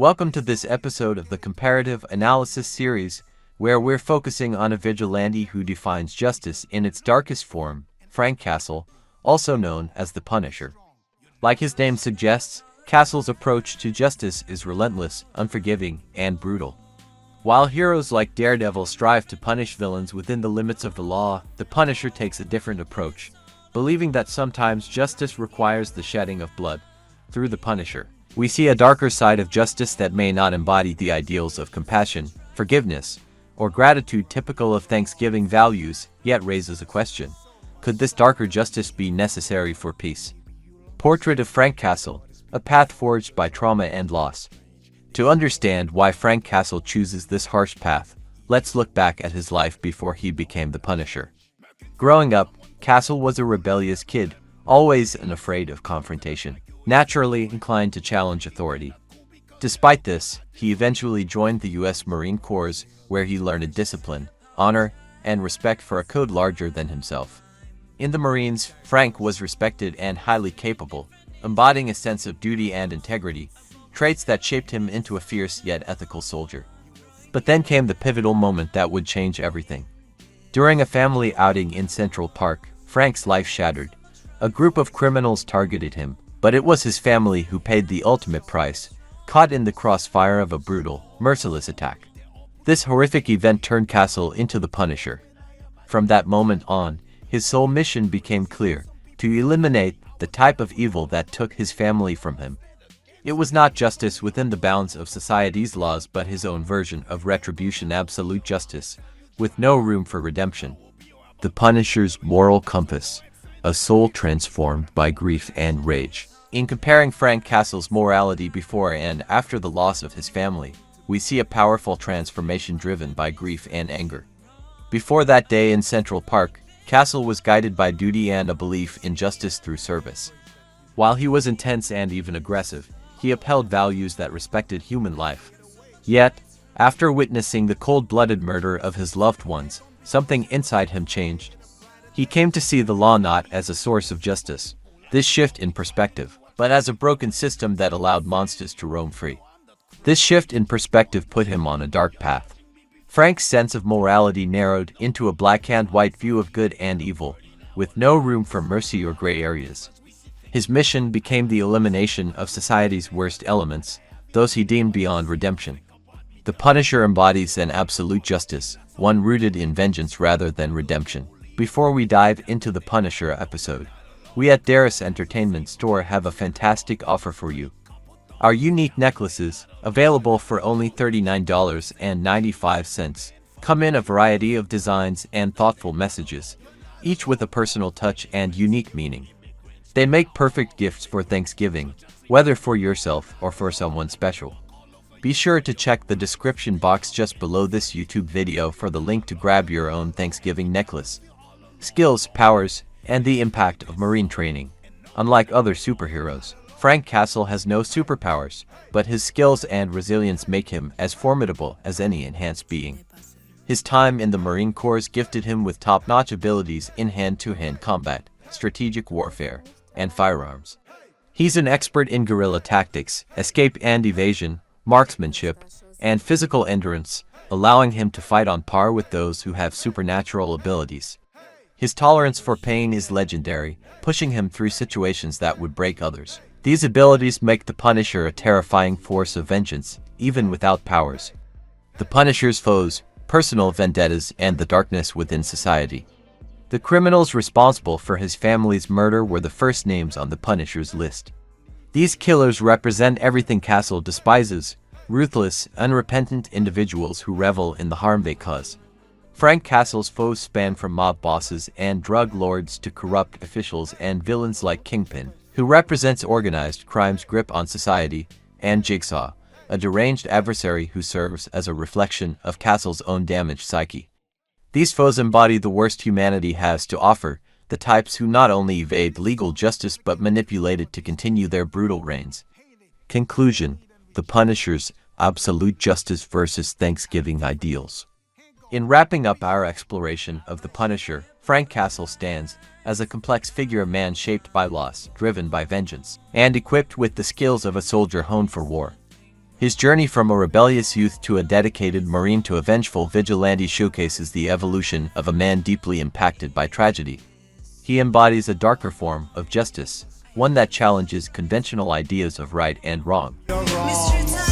Welcome to this episode of the Comparative Analysis Series, where we're focusing on a vigilante who defines justice in its darkest form, Frank Castle, also known as the Punisher. Like his name suggests, Castle's approach to justice is relentless, unforgiving, and brutal. While heroes like Daredevil strive to punish villains within the limits of the law, the Punisher takes a different approach, believing that sometimes justice requires the shedding of blood. Through the Punisher, we see a darker side of justice that may not embody the ideals of compassion, forgiveness, or gratitude typical of Thanksgiving values, yet raises a question. Could this darker justice be necessary for peace? Portrait of Frank Castle, a path forged by trauma and loss. To understand why Frank Castle chooses this harsh path, let's look back at his life before he became the Punisher. Growing up, Castle was a rebellious kid, always unafraid of confrontation, naturally inclined to challenge authority. Despite this, he eventually joined the U.S. Marine Corps, where he learned discipline, honor, and respect for a code larger than himself. In the Marines, Frank was respected and highly capable, embodying a sense of duty and integrity, traits that shaped him into a fierce yet ethical soldier. But then came the pivotal moment that would change everything. During a family outing in Central Park, Frank's life shattered. A group of criminals targeted him, but it was his family who paid the ultimate price, caught in the crossfire of a brutal, merciless attack. This horrific event turned Castle into the Punisher. From that moment on, his sole mission became clear: to eliminate the type of evil that took his family from him. It was not justice within the bounds of society's laws, but his own version of retribution, absolute justice, with no room for redemption. The Punisher's moral compass, a soul transformed by grief and rage. In comparing Frank Castle's morality before and after the loss of his family, we see a powerful transformation driven by grief and anger. Before that day in Central Park, Castle was guided by duty and a belief in justice through service. While he was intense and even aggressive, he upheld values that respected human life. Yet, after witnessing the cold-blooded murder of his loved ones, something inside him changed. He came to see the law not as a source of justice, this shift in perspective, but as a broken system that allowed monsters to roam free. This shift in perspective put him on a dark path. Frank's sense of morality narrowed into a black and white view of good and evil, with no room for mercy or gray areas. His mission became the elimination of society's worst elements, those he deemed beyond redemption. The Punisher embodies an absolute justice, one rooted in vengeance rather than redemption. Before we dive into the Punisher episode, we at Darius Entertainment Store have a fantastic offer for you. Our unique necklaces, available for only $39.95, come in a variety of designs and thoughtful messages, each with a personal touch and unique meaning. They make perfect gifts for Thanksgiving, whether for yourself or for someone special. Be sure to check the description box just below this YouTube video for the link to grab your own Thanksgiving necklace. Skills, powers, and the impact of Marine training. Unlike other superheroes, Frank Castle has no superpowers, but his skills and resilience make him as formidable as any enhanced being. His time in the Marine Corps gifted him with top-notch abilities in hand-to-hand combat, strategic warfare, and firearms. He's an expert in guerrilla tactics, escape and evasion, marksmanship, and physical endurance, allowing him to fight on par with those who have supernatural abilities. His tolerance for pain is legendary, pushing him through situations that would break others. These abilities make the Punisher a terrifying force of vengeance, even without powers. The Punisher's foes, personal vendettas, and the darkness within society. The criminals responsible for his family's murder were the first names on the Punisher's list. These killers represent everything Castle despises: ruthless, unrepentant individuals who revel in the harm they cause. Frank Castle's foes span from mob bosses and drug lords to corrupt officials and villains like Kingpin, who represents organized crime's grip on society, and Jigsaw, a deranged adversary who serves as a reflection of Castle's own damaged psyche. These foes embody the worst humanity has to offer, the types who not only evade legal justice but manipulate it to continue their brutal reigns. Conclusion: the Punisher's absolute justice versus Thanksgiving ideals. In wrapping up our exploration of the Punisher, Frank Castle stands as a complex figure, a man shaped by loss, driven by vengeance, and equipped with the skills of a soldier honed for war. His journey from a rebellious youth to a dedicated Marine to a vengeful vigilante showcases the evolution of a man deeply impacted by tragedy. He embodies a darker form of justice, one that challenges conventional ideas of right and wrong. Mr.